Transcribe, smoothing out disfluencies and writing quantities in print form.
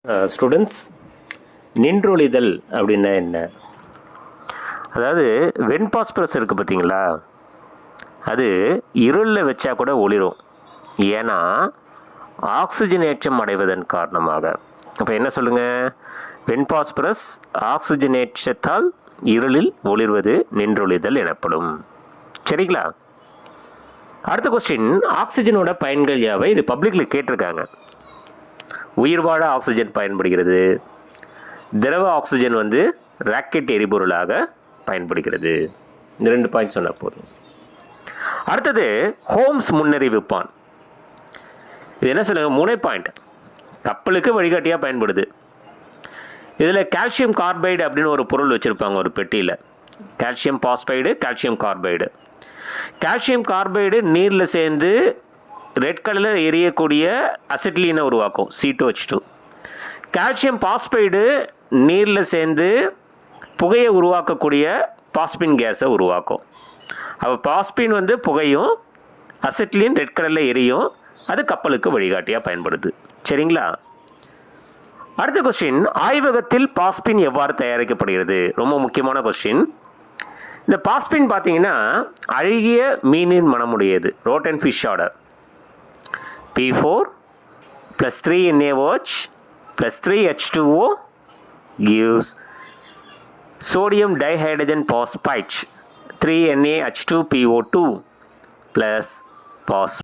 Students, நின்றொழிதல் அப்படின்னா என்ன? அதாவது வெண்பாஸ்பரஸ் இருக்குது பார்த்தீங்களா, அது இருளில் வச்சா கூட ஒளிரும். ஏன்னா ஆக்சிஜனேற்றம் அடைவதன் காரணமாக. அப்போ என்ன சொல்லுங்கள்? வெண்பாஸ்பரஸ் ஆக்சிஜனேற்றத்தால் இருளில் ஒளிர்வது நின்றொழிதல் எனப்படும். சரிங்களா? அடுத்த கொஸ்டின், ஆக்சிஜனோட பயன்கள் யாவை? இது பப்ளிக்கில் கேட்டிருக்காங்க. உயிர் வாழ ஆக்சிஜன் பயன்படுகிறது. திரவ ஆக்சிஜன் ராக்கெட் எரிபொருளாக பயன்படுகிறது. இந்த 2 பாயிண்ட் சொன்னால் போதும். அடுத்தது ஹோம்ஸ் முன்னறிவிப்பான். இது என்ன சொல்லுங்க? 3 பாயிண்ட். கப்பலுக்கு வழிகாட்டியாக பயன்படுது. இதில் கால்சியம் கார்பைடு அப்படின்னு ஒரு பொருள் வச்சுருப்பாங்க ஒரு பெட்டியில். Calcium phosphide, calcium carbide. Calcium carbide நீரில் சேர்ந்து ரெட் கலரில் எரியக்கூடிய அசிட்லீனை உருவாக்கும், C2H2. கால்சியம் பாஸ்பைடு நீரில் சேர்ந்து புகையை உருவாக்கக்கூடிய பாஸ்பின் கேஸை உருவாக்கும். அப்போ பாஸ்பின் புகையும், அசிட்லீன் ரெட் கலரில் எரியும். அது கப்பலுக்கு வழிகாட்டியாக பயன்படுது. சரிங்களா? அடுத்த கொஸ்டின், ஆய்வகத்தில் பாஸ்பின் எவ்வாறு தயாரிக்கப்படுகிறது? ரொம்ப முக்கியமான கொஸ்டின். இந்த பாஸ்பின் பார்த்தீங்கன்னா அழுகிய மீனின் மனமுடையது, rotten fish odour. P4 plus 3 NaOH plus 3 H2O gives sodium dihydrogen phosphate 3 NaH2PO2 plus phosphate.